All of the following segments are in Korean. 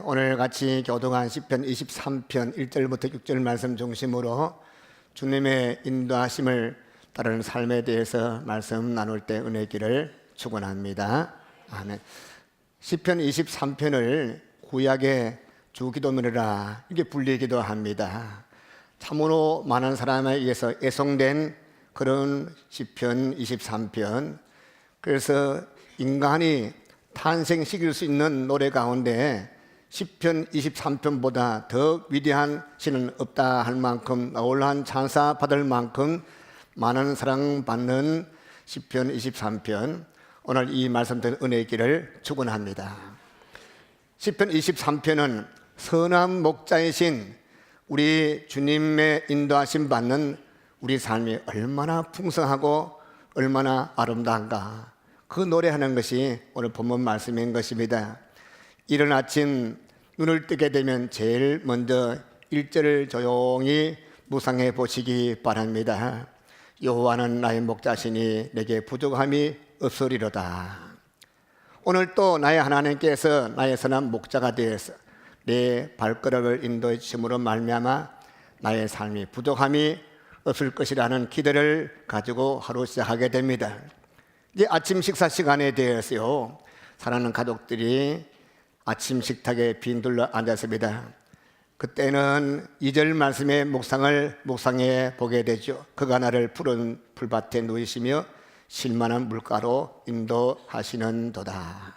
오늘 같이 교독한 시편 23편 1절부터 6절 말씀 중심으로 주님의 인도하심을 따르는 삶에 대해서 말씀 나눌 때 은혜 있기를 축원합니다. 아멘. 시편 23편을 구약의 주기도문이라 이렇게 불리기도 합니다. 참으로 많은 사람에 의해서 애송된 그런 시편 23편. 그래서 인간이 탄생시킬 수 있는 노래 가운데 시편 23편보다 더 위대한 시는 없다 할 만큼, 놀라운 찬사 받을 만큼 많은 사랑받는 시편 23편, 오늘 이 말씀드린 은혜 있기를 축원합니다. 시편 23편은 선한 목자이신 우리 주님의 인도하심 받는 우리 삶이 얼마나 풍성하고 얼마나 아름다운가, 그 노래하는 것이 오늘 본문 말씀인 것입니다. 이른 아침 눈을 뜨게 되면 제일 먼저 1절을 조용히 묵상해 보시기 바랍니다. 여호와는 나의 목자시니 내게 부족함이 없으리로다. 오늘 또 나의 하나님께서 나의 선한 목자가 되어서 내 발걸음을 인도해 주심으로 말미암아 나의 삶이 부족함이 없을 것이라는 기대를 가지고 하루 시작하게 됩니다. 이제 아침 식사 시간에 대해서요, 사랑하는 가족들이 아침 식탁에 빈 둘러 앉았습니다. 그때는 2절 말씀의 묵상해 보게 되죠. 그가 나를 푸른 풀밭에 누이시며 실만한 물가로 인도하시는도다.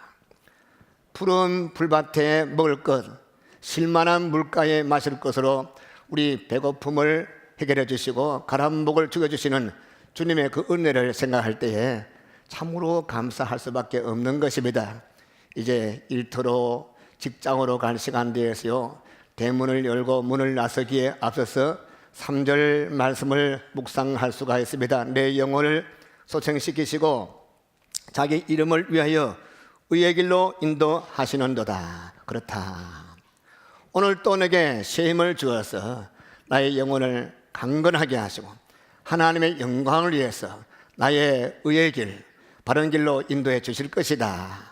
푸른 풀밭에 먹을 것, 실만한 물가에 마실 것으로 우리 배고픔을 해결해 주시고 가람목을 죽여주시는 주님의 그 은혜를 생각할 때에 참으로 감사할 수밖에 없는 것입니다. 이제 일터로 직장으로 갈 시간 되어서요, 대문을 열고 문을 나서기에 앞서서 3절 말씀을 묵상할 수가 있습니다. 내 영혼을 소생시키시고 자기 이름을 위하여 의의 길로 인도하시는도다. 그렇다. 오늘 또 내게 새 힘을 주어서 나의 영혼을 강건하게 하시고 하나님의 영광을 위해서 나의 의의 길, 바른 길로 인도해 주실 것이다.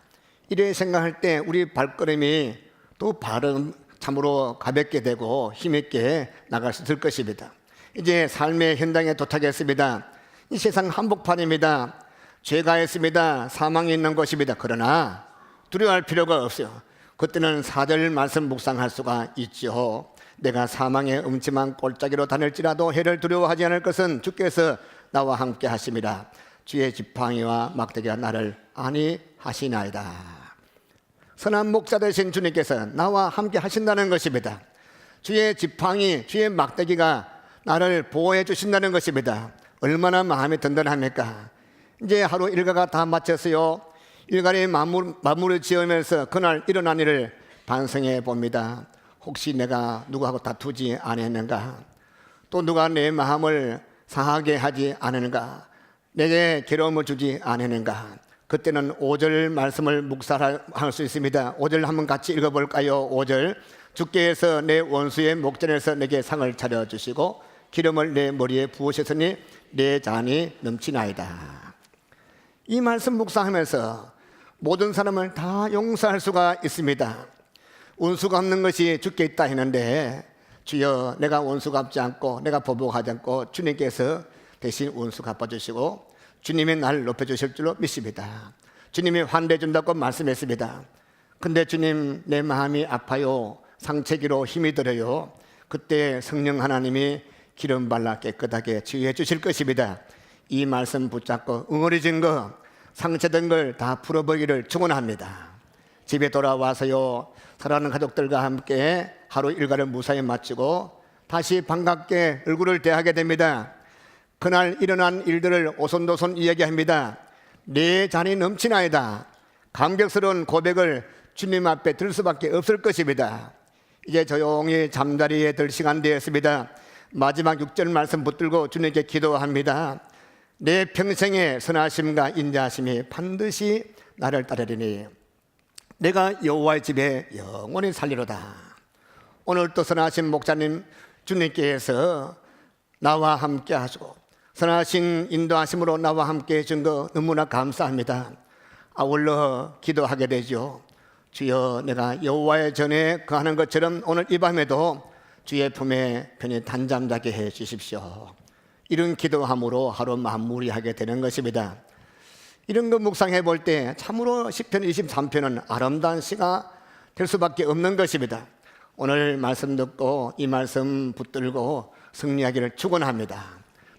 이래 생각할 때 우리 발걸음이 또 바른, 참으로 가볍게 되고 힘있게 나갈 수 있을 것입니다. 이제 삶의 현장에 도착했습니다. 이 세상 한복판입니다. 죄가 있습니다. 사망이 있는 곳입니다. 그러나 두려워할 필요가 없어요. 그때는 4절 말씀 묵상할 수가 있죠. 내가 사망의 음침한 골짜기로 다닐지라도 해를 두려워하지 않을 것은 주께서 나와 함께 하심이라. 주의 지팡이와 막대기가 나를 안위하시나이다. 선한 목자 되신 주님께서 나와 함께 하신다는 것입니다. 주의 지팡이, 주의 막대기가 나를 보호해 주신다는 것입니다. 얼마나 마음이 든든합니까? 이제 하루 일과가 다 마쳤어요. 일간의 마무리 지으면서 그날 일어난 일을 반성해 봅니다. 혹시 내가 누구하고 다투지 않았는가? 또 누가 내 마음을 상하게 하지 않았는가? 내게 괴로움을 주지 않았는가? 그때는 5절 말씀을 묵상할 수 있습니다. 5절 한번 같이 읽어볼까요? 5절, 주께서 내 원수의 목전에서 내게 상을 차려주시고 기름을 내 머리에 부으셨으니 내 잔이 넘치나이다. 이 말씀 묵상하면서 모든 사람을 다 용서할 수가 있습니다. 원수 갚는 것이 주께 있다 했는데, 주여 내가 원수 갚지 않고 내가 보복하지 않고 주님께서 대신 원수 갚아주시고 주님이 나를 높여주실 줄로 믿습니다. 주님이 환대해 준다고 말씀했습니다. 근데 주님, 내 마음이 아파요, 상체기로 힘이 들어요. 그때 성령 하나님이 기름 발라 깨끗하게 치유해 주실 것입니다. 이 말씀 붙잡고 응어리진 거, 상처된 걸 다 풀어보기를 축원합니다. 집에 돌아와서요, 사랑하는 가족들과 함께 하루 일과를 무사히 마치고 다시 반갑게 얼굴을 대하게 됩니다. 그날 일어난 일들을 오손도손 이야기합니다. 내 잔이 넘치나이다. 감격스러운 고백을 주님 앞에 들 수밖에 없을 것입니다. 이제 조용히 잠자리에 들 시간 되었습니다. 마지막 6절 말씀 붙들고 주님께 기도합니다. 내 평생의 선하심과 인자하심이 반드시 나를 따르리니 내가 여호와의 집에 영원히 살리로다. 오늘 또 선하신 목자님 주님께서 나와 함께 하시고 선하신 인도하심으로 나와 함께 해준 거 너무나 감사합니다. 아울러 기도하게 되죠. 주여 내가 여호와의 전에 거하는 것처럼 오늘 이 밤에도 주의 품에 편히 단잠 자게 해 주십시오. 이런 기도함으로 하루 마무리하게 되는 것입니다. 이런 거 묵상해 볼 때 참으로 시편 23편은 아름다운 시가 될 수밖에 없는 것입니다. 오늘 말씀 듣고 이 말씀 붙들고 승리하기를 축원합니다.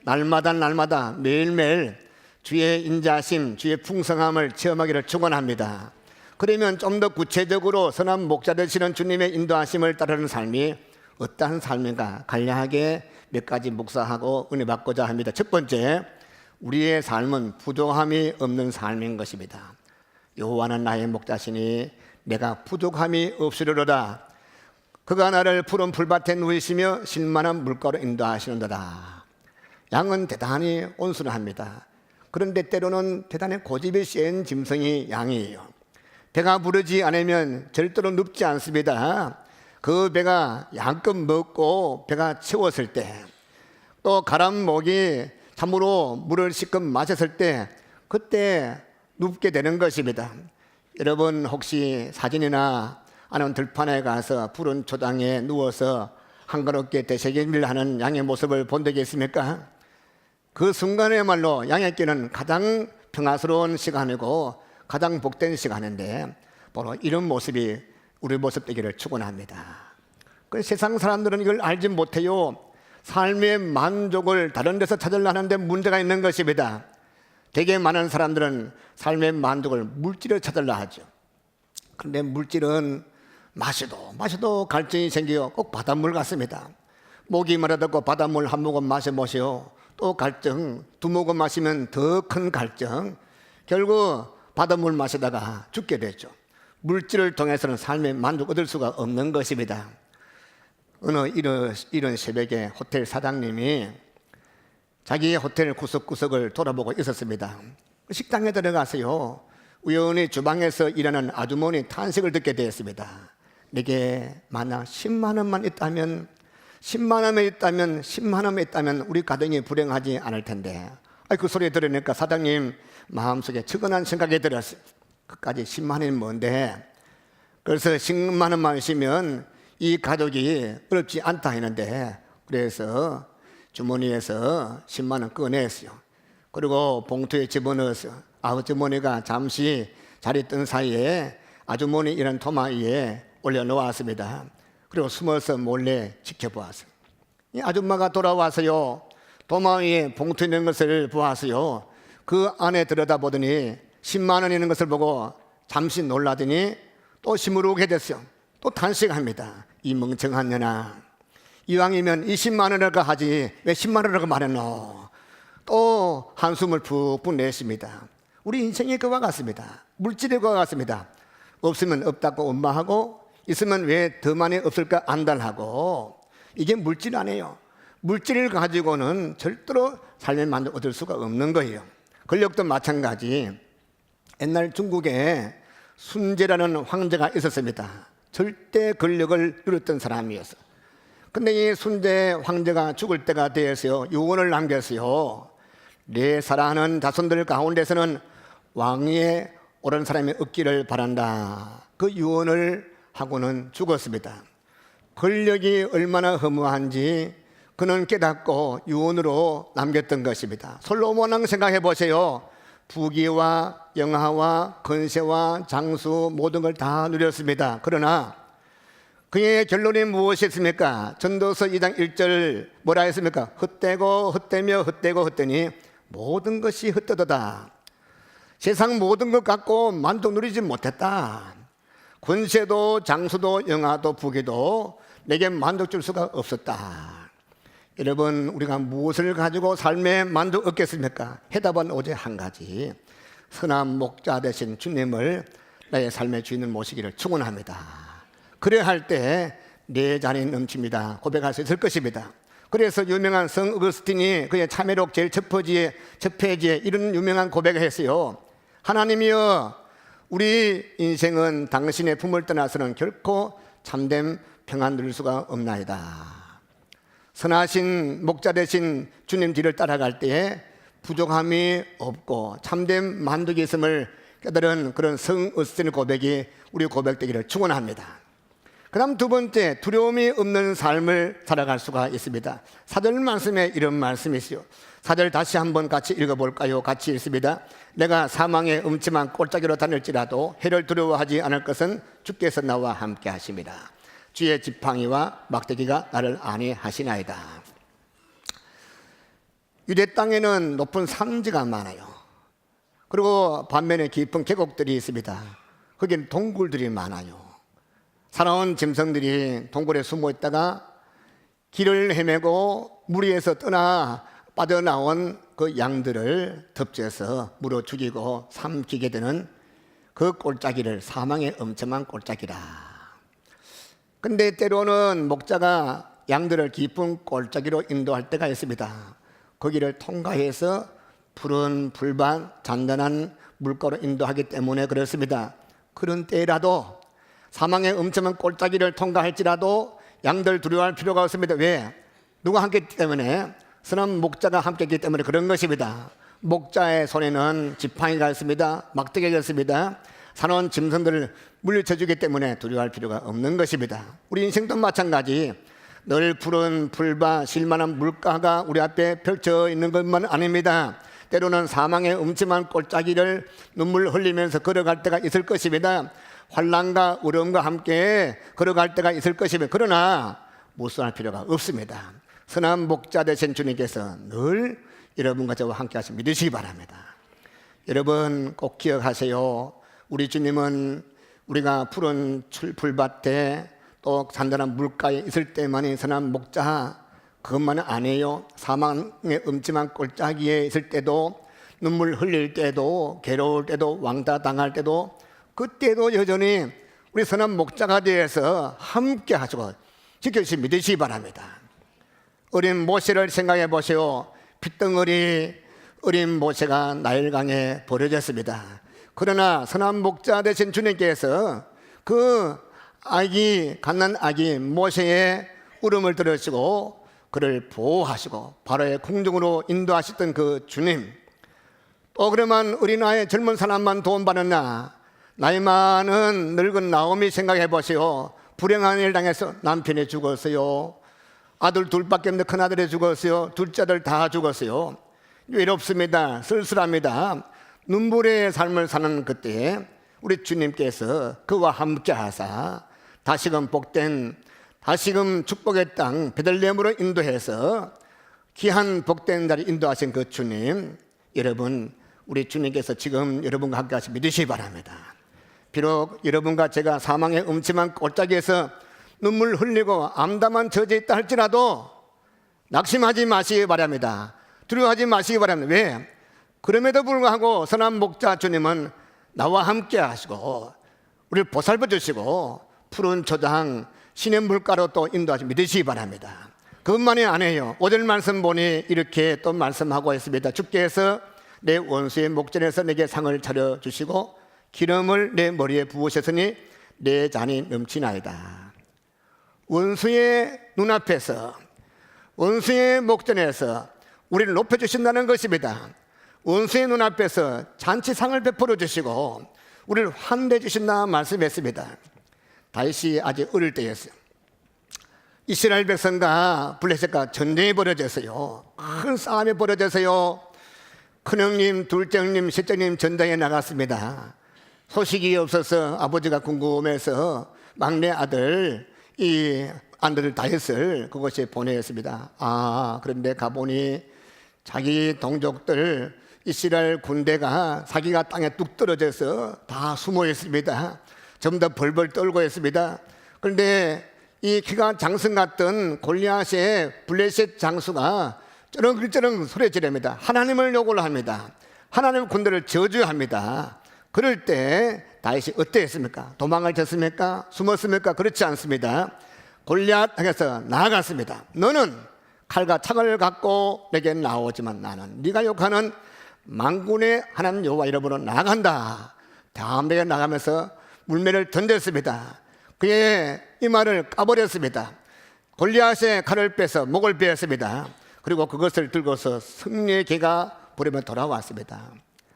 날마다 매일매일 주의 인자심, 주의 풍성함을 체험하기를 축원합니다. 그러면 좀 더 구체적으로 선한 목자 되시는 주님의 인도하심을 따르는 삶이 어떠한 삶인가 간략하게 몇 가지 묵상하고 은혜 받고자 합니다. 첫 번째, 우리의 삶은 부족함이 없는 삶인 것입니다. 여호와는 나의 목자시니 내가 부족함이 없으리로다. 그가 나를 푸른 풀밭에 누이시며 신만한 물가로 인도하시는도다. 양은 대단히 온순합니다. 그런데 때로는 대단히 고집이 센 짐승이 양이에요. 배가 부르지 않으면 절대로 눕지 않습니다. 그 배가 양껏 먹고 배가 채웠을 때, 또 가란 목이 참으로 물을 실컷 마셨을 때 그때 눕게 되는 것입니다. 여러분 혹시 사진이나 아니면 들판에 가서 푸른 초당에 누워서 한가롭게 되새김질 하는 양의 모습을 본 적이 있습니까? 그 순간에말로 양에게는 가장 평화스러운 시간이고 가장 복된 시간인데 바로 이런 모습이 우리 모습 되기를 축원합니다. 그 세상 사람들은 이걸 알지 못해요. 삶의 만족을 다른 데서 찾으려는데 문제가 있는 것입니다. 되게 많은 사람들은 삶의 만족을 물질에 찾으려 하죠. 그런데 물질은 마셔도 갈증이 생겨요. 꼭 바닷물 같습니다. 목이 마르다고 바닷물 한 모금 마셔보시오. 또 갈증, 두 모금 마시면 더 큰 갈증. 결국 바닷물 마시다가 죽게 되죠. 물질을 통해서는 삶의 만족 얻을 수가 없는 것입니다. 어느 이런 새벽에 호텔 사장님이 자기의 호텔 구석구석을 돌아보고 있었습니다. 식당에 들어가서요, 우연히 주방에서 일하는 아주머니 탄식을 듣게 되었습니다. 내게 만약 10만 원만 있다면 10만 원만 있다면 우리 가정이 불행하지 않을 텐데. 그 소리 들으니까 사장님 마음속에 측은한 생각이 들었어요. 그까지 10만 원이 뭔데? 그래서 10만 원만 있으면 이 가족이 어렵지 않다 했는데, 그래서 주머니에서 10만 원 꺼냈어요. 그리고 봉투에 집어넣었어요. 아주머니가 잠시 자리 뜬 사이에 아주머니 이런 토마이에 올려놓았습니다. 그리고 숨어서 몰래 지켜보았어요. 이 아줌마가 돌아와서요, 도마위에 봉투 있는 것을 보았어요. 그 안에 들여다보더니 10만 원 있는 것을 보고 잠시 놀라더니 또 힘으로 오게 됐어요. 또 탄식합니다. 이 멍청한 년아, 이왕이면 20만 원이라고 하지 왜 10만 원이라고 말했노? 또 한숨을 푹푹 냈습니다. 우리 인생이 그와 같습니다. 물질이 그와 같습니다. 없으면 없다고 원망하고 있으면 왜 더 많이 없을까 안달하고. 이게 물질 아니에요. 물질을 가지고는 절대로 삶의 만족 얻을 수가 없는 거예요. 권력도 마찬가지. 옛날 중국에 순제라는 황제가 있었습니다. 절대 권력을 누렸던 사람이었어요. 근데 이 순제 황제가 죽을 때가 되어서요, 유언을 남겼어요. 내 사랑하는 자손들 가운데서는 왕위에 오른 사람이 없기를 바란다. 그 유언을 하고는 죽었습니다. 권력이 얼마나 허무한지 그는 깨닫고 유언으로 남겼던 것입니다. 솔로몬 왕 생각해 보세요. 부귀와 영화와 권세와 장수 모든 걸 다 누렸습니다. 그러나 그의 결론이 무엇이었습니까? 전도서 2장 1절 뭐라 했습니까? 헛되고 헛되며 헛되고 헛되니 모든 것이 헛되도다. 세상 모든 것 갖고 만족 누리지 못했다. 권세도 장수도 영화도 부귀도 내게 만족 줄 수가 없었다. 여러분, 우리가 무엇을 가지고 삶에 만족 얻겠습니까? 해답은 오직 한 가지. 선한 목자 되신 주님을 나의 삶의 주인을 모시기를 축원합니다. 그래야 할 때 내 잔이 넘칩니다 고백할 수 있을 것입니다. 그래서 유명한 성 어거스틴이 그의 참회록 제일 첫 페이지에 이런 유명한 고백을 했어요. 하나님이여, 우리 인생은 당신의 품을 떠나서는 결코 참된 평안 누릴 수가 없나이다. 선하신 목자 되신 주님 뒤를 따라갈 때에 부족함이 없고 참된 만족이 있음을 깨달은 그런 성으스틴의 고백이 우리 고백되기를 축원합니다. 그 다음 두 번째, 두려움이 없는 삶을 살아갈 수가 있습니다. 4절 말씀에 이런 말씀이시요. 4절 다시 한번 같이 읽어볼까요? 같이 읽습니다. 내가 사망의 음침한 골짜기로 다닐지라도 해를 두려워하지 않을 것은 주께서 나와 함께 하심이라. 주의 지팡이와 막대기가 나를 안위하시나이다. 유대 땅에는 높은 산지가 많아요. 그리고 반면에 깊은 계곡들이 있습니다. 거기는 동굴들이 많아요. 사나운 짐승들이 동굴에 숨어 있다가 길을 헤매고 무리에서 떠나 빠져나온 그 양들을 덮쳐서 물어 죽이고 삼키게 되는 그 골짜기를 사망의 엄청난 골짜기라. 근데 때로는 목자가 양들을 깊은 골짜기로 인도할 때가 있습니다. 거기를 통과해서 푸른 풀밭 잔잔한 물가로 인도하기 때문에 그렇습니다. 그런 때라도 사망의 엄청난 골짜기를 통과할지라도 양들 두려워할 필요가 없습니다. 왜? 누가 함께 있기 때문에? 선한 목자가 함께 있기 때문에 그런 것입니다. 목자의 손에는 지팡이가 있습니다. 막대기가 있습니다. 사나운 짐승들을 물리쳐주기 때문에 두려워할 필요가 없는 것입니다. 우리 인생도 마찬가지. 늘 푸른 풀밭 실만한 물가가 우리 앞에 펼쳐 있는 것만 아닙니다. 때로는 사망의 음침한 골짜기를 눈물 흘리면서 걸어갈 때가 있을 것입니다. 환난과 어려움과 함께 걸어갈 때가 있을 것이며 그러나 무서워할 필요가 없습니다. 선한 목자 되신 주님께서 늘 여러분과 저와 함께 하시 믿으시기 바랍니다. 여러분 꼭 기억하세요. 우리 주님은 우리가 푸른 풀밭에 또 잔잔한 물가에 있을 때만이 선한 목자, 그것만은 아니에요. 사망의 음침한 골짜기에 있을 때도, 눈물 흘릴 때도, 괴로울 때도, 왕따당할 때도, 그때도 여전히 우리 선한 목자가 되어서 함께 하시고 지켜주시 믿으시기 바랍니다. 어린 모세를 생각해 보세요. 핏덩어리 어린 모세가 나일강에 버려졌습니다. 그러나 선한 목자 되신 주님께서 그 갓난 아기 모세의 울음을 들으시고 그를 보호하시고 바로의 궁중으로 인도하셨던 그 주님, 또 그러면 어린아이 젊은 사람만 도움받았나? 나이 많은 늙은 나오미 생각해 보세요. 불행한 일 당해서 남편이 죽었어요. 아들 둘밖에 없는 큰아들이 죽었어요. 둘째 아들 다 죽었어요. 외롭습니다. 쓸쓸합니다. 눈물의 삶을 사는 그때 우리 주님께서 그와 함께 하사 다시금 복된, 다시금 축복의 땅 베들레헴으로 인도해서 귀한 복된 자리 인도하신 그 주님, 여러분 우리 주님께서 지금 여러분과 함께 하시 믿으시기 바랍니다. 비록 여러분과 제가 사망의 음침한 골짜기에서 눈물 흘리고 암담한 처지에 있다 할지라도 낙심하지 마시기 바랍니다. 두려워하지 마시기 바랍니다. 왜? 그럼에도 불구하고 선한 목자 주님은 나와 함께 하시고 우리를 보살펴 주시고 푸른 초장 신의 물가로 또 인도하시 믿으시기 바랍니다. 그것만이 아니에요. 5절 말씀 보니 이렇게 또 말씀하고 있습니다. 주께서 내 원수의 목전에서 내게 상을 차려주시고 기름을 내 머리에 부으셨으니 내 잔이 넘치나이다. 원수의 눈앞에서, 원수의 목전에서 우리를 높여주신다는 것입니다. 원수의 눈앞에서 잔치상을 베풀어 주시고 우리를 환대해 주신다 말씀했습니다. 다윗이 아직 어릴 때였어요. 이스라엘 백성과 블레셋과 전쟁이 벌어졌어요. 큰 싸움이 벌어졌어요. 큰형님, 둘째형님, 셋째형님 전쟁에 나갔습니다. 소식이 없어서 아버지가 궁금해서 막내 아들 이 아들 다윗을 그곳에 보내었습니다. 그런데 가보니 자기 동족들 이스라엘 군대가 자기가 땅에 뚝 떨어져서 다 숨어 있습니다. 전부 다 벌벌 떨고 있습니다. 그런데 이 키가 장승 같던 골리앗의 블레셋 장수가 쩌렁쩌렁 소리 지릅니다. 하나님을 욕을 합니다. 하나님 군대를 저주합니다. 그럴 때 다윗이 어땠습니까? 도망을 쳤습니까? 숨었습니까? 그렇지 않습니다. 골리앗 향해서 나아갔습니다. 너는 칼과 창을 갖고 내게 나오지만 나는 네가 욕하는 만군의 하나님 여호와 이름으로 나간다. 담대하게 나가면서 물매를 던졌습니다. 그의 이마를 까버렸습니다. 골리앗의 칼을 빼서 목을 베었습니다. 그리고 그것을 들고서 승리의 개가 부르며 돌아왔습니다.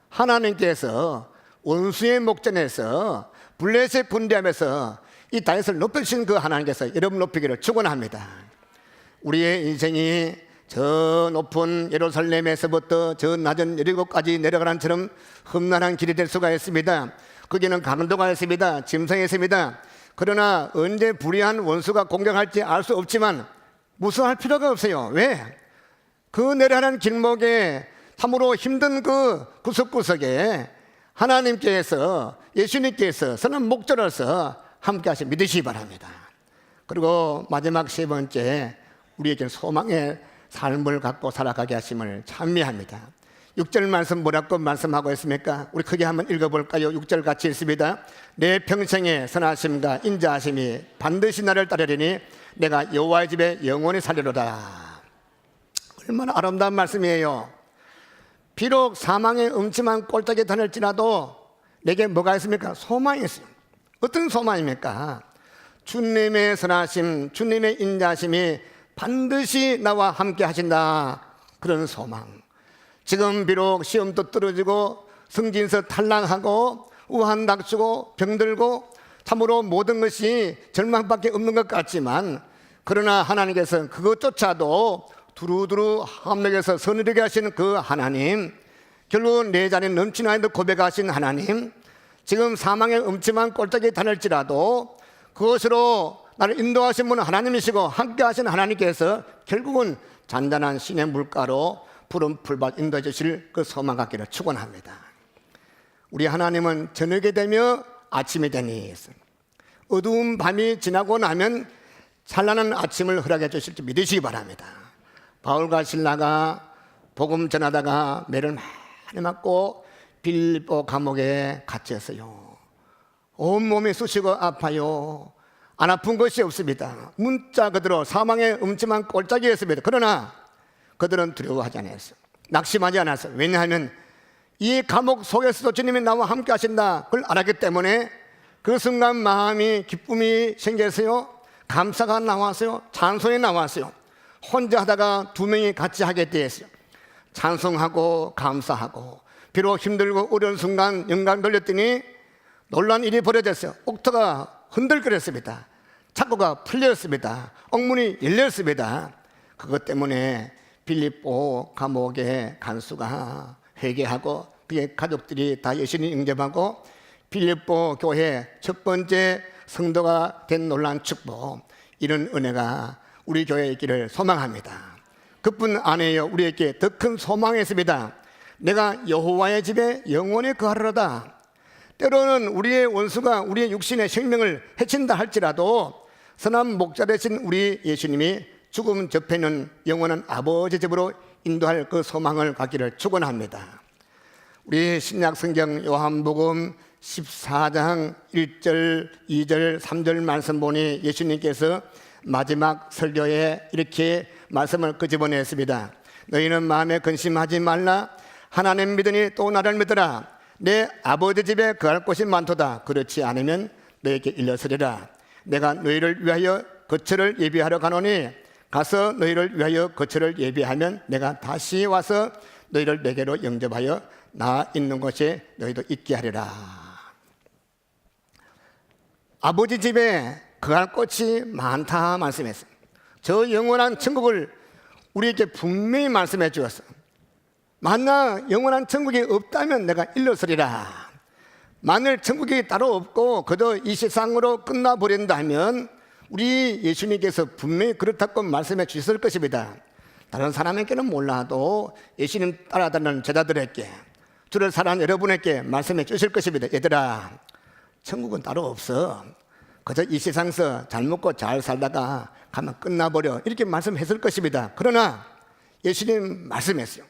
하나님께서 원수의 목전에서 블레셋 군대하면서 이 다윗을 높이신 그 하나님께서 여러분 높이기를 축원합니다. 우리의 인생이 저 높은 예루살렘에서부터 저 낮은 여리고까지 내려가는 처럼 험난한 길이 될 수가 있습니다. 거기는 강도가 있습니다. 짐승이 있습니다. 그러나 언제 불의한 원수가 공격할지 알 수 없지만 무서워할 필요가 없어요. 왜? 그 내려가는 길목에 참으로 힘든 그 구석구석에 하나님께서, 예수님께서 선한 목자로서 함께 하시 믿으시기 바랍니다. 그리고 마지막 세 번째, 우리에게 소망의 삶을 갖고 살아가게 하심을 찬미합니다. 6절 말씀 뭐라고 말씀하고 있습니까? 우리 크게 한번 읽어볼까요? 6절 같이 읽습니다. 내 평생의 선하심과 인자하심이 반드시 나를 따르리니 내가 여호와의 집에 영원히 살리로다. 얼마나 아름다운 말씀이에요. 비록 사망의 음침한 꼴짝에 다닐지라도 내게 뭐가 있습니까? 소망이 있어요. 어떤 소망입니까? 주님의 선하심, 주님의 인자하심이 반드시 나와 함께 하신다. 그런 소망. 지금 비록 시험도 떨어지고 승진서 탈락하고 우한 닥치고 병들고 참으로 모든 것이 절망밖에 없는 것 같지만, 그러나 하나님께서 그것조차도 두루두루 함락해서 선이르게 하시는 그 하나님, 결국 내 자리에 넘치나이도 고백하신 하나님, 지금 사망의 음침한 꼴짝에 다닐지라도 그것으로 나를 인도하신 분은 하나님이시고 함께 하신 하나님께서 결국은 잔잔한 신의 물가로 푸른 풀밭 인도해 주실 그 소망 갖기를 축원합니다. 우리 하나님은 저녁이 되며 아침이 되니 어두운 밤이 지나고 나면 찬란한 아침을 허락해 주실 줄 믿으시기 바랍니다. 바울과 신라가 복음 전하다가 매를 많이 맞고 빌립보 감옥에 갇혔어요. 온몸이 쑤시고 아파요. 안 아픈 것이 없습니다. 문자 그대로 사망의 음침한 꼴짝이었습니다. 그러나 그들은 두려워하지 않았어요. 낙심하지 않았어요. 왜냐하면 이 감옥 속에서도 주님이 나와 함께 하신다, 그걸 알았기 때문에 그 순간 마음이 기쁨이 생겼어요. 감사가 나왔어요. 찬송이 나왔어요. 혼자 하다가 두 명이 같이 하게 되었어요. 찬송하고 감사하고, 비록 힘들고 어려운 순간 영광 돌렸더니 놀란 일이 벌어졌어요. 옥토가 흔들거렸습니다. 창고가 풀렸습니다. 옥문이 열렸습니다. 그것 때문에 빌립보 감옥의 간수가 회개하고 그의 가족들이 다 여신이 응접하고 빌립보 교회 첫 번째 성도가 된 놀라운 축복, 이런 은혜가 우리 교회에 있기를 소망합니다. 그뿐 아니에요. 우리에게 더 큰 소망이 있습니다. 내가 여호와의 집에 영원히 거하리로다. 때로는 우리의 원수가 우리의 육신의 생명을 해친다 할지라도 선한 목자 되신 우리 예수님이 죽음 접해는 영원한 아버지 집으로 인도할 그 소망을 갖기를 축원합니다. 우리 신약 성경 요한복음 14장 1절, 2절, 3절 말씀 보니 예수님께서 마지막 설교에 이렇게 말씀을 끄집어냈습니다. 너희는 마음에 근심하지 말라. 하나님 믿으니 또 나를 믿으라. 내 아버지 집에 거할 곳이 많도다. 그렇지 않으면 너에게 일러서리라. 내가 너희를 위하여 거처를 예비하러 가노니 가서 너희를 위하여 거처를 예비하면 내가 다시 와서 너희를 내게로 영접하여 나 있는 곳에 너희도 있게 하리라. 아버지 집에 거할 곳이 많다 말씀했어요. 저 영원한 천국을 우리에게 분명히 말씀해 주었어요. 만약 영원한 천국이 없다면 내가 일러서리라. 만일 천국이 따로 없고 그저 이 세상으로 끝나버린다면 우리 예수님께서 분명히 그렇다고 말씀해 주셨을 것입니다. 다른 사람에게는 몰라도 예수님 따라다니는 제자들에게, 주를 사랑하는 여러분에게 말씀해 주실 것입니다. 얘들아, 천국은 따로 없어. 그저 이 세상에서 잘 먹고 잘 살다가 가면 끝나버려, 이렇게 말씀했을 것입니다. 그러나 예수님 말씀했어요.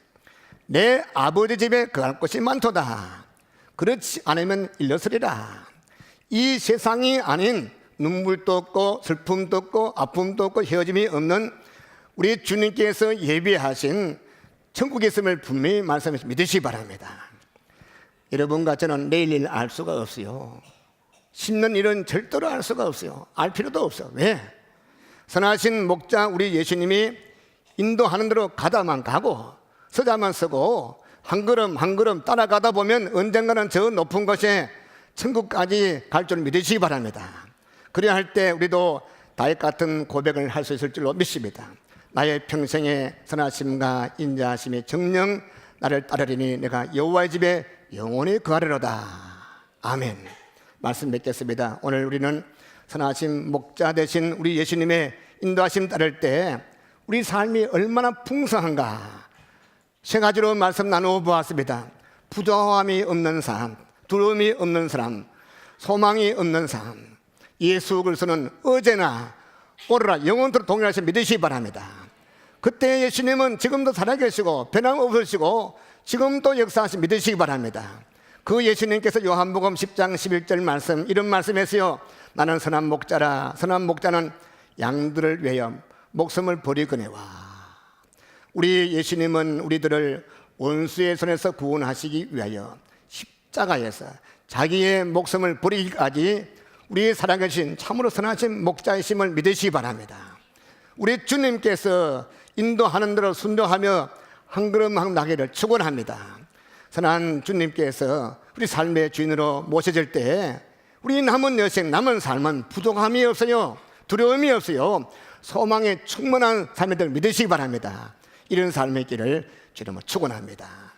내 아버지 집에 거할 곳이 많도다. 그렇지 않으면 일러서리라. 이 세상이 아닌 눈물도 없고 슬픔도 없고 아픔도 없고 헤어짐이 없는 우리 주님께서 예비하신 천국에 있음을 분명히 말씀해서 믿으시기 바랍니다. 여러분과 저는 내일 일 알 수가 없어요. 심는 일은 절대로 알 수가 없어요. 알 필요도 없어. 왜? 선하신 목자 우리 예수님이 인도하는 대로 가다만 가고 서자만 서고 한 걸음 한 걸음 따라가다 보면 언젠가는 저 높은 곳에 천국까지 갈 줄 믿으시기 바랍니다. 그래야 할 때 우리도 다윗 같은 고백을 할 수 있을 줄로 믿습니다. 나의 평생의 선하심과 인자하심이 정녕 나를 따르리니 내가 여호와의 집에 영원히 거하리로다. 아멘. 말씀 맺겠습니다. 오늘 우리는 선하심 목자 되신 우리 예수님의 인도하심 따를 때 우리 삶이 얼마나 풍성한가 세 가지로 말씀 나누어 보았습니다. 부조함이 없는 삶, 두려움이 없는 사람, 소망이 없는 삶. 예수 그리스도는 어제나 오늘날 영원토록 동일하신 믿으시기 바랍니다. 그때 예수님은 지금도 살아계시고 변함없으시고 지금도 역사하신 믿으시기 바랍니다. 그 예수님께서 요한복음 10장 11절 말씀 이런 말씀했어요. 나는 선한 목자라. 선한 목자는 양들을 위하여 목숨을 버리거니와. 우리 예수님은 우리들을 원수의 손에서 구원하시기 위하여 십자가에서 자기의 목숨을 버리기까지 우리 살아계신 참으로 선하신 목자이심을 믿으시기 바랍니다. 우리 주님께서 인도하는 대로 순종하며 한 걸음 한 나기를 축원합니다. 선한 주님께서 우리 삶의 주인으로 모셔질 때 우리 남은 여생 남은 삶은 부족함이 없어요. 두려움이 없어요. 소망에 충만한 삶을 믿으시기 바랍니다. 이런 삶의 길을 주님은 축원합니다.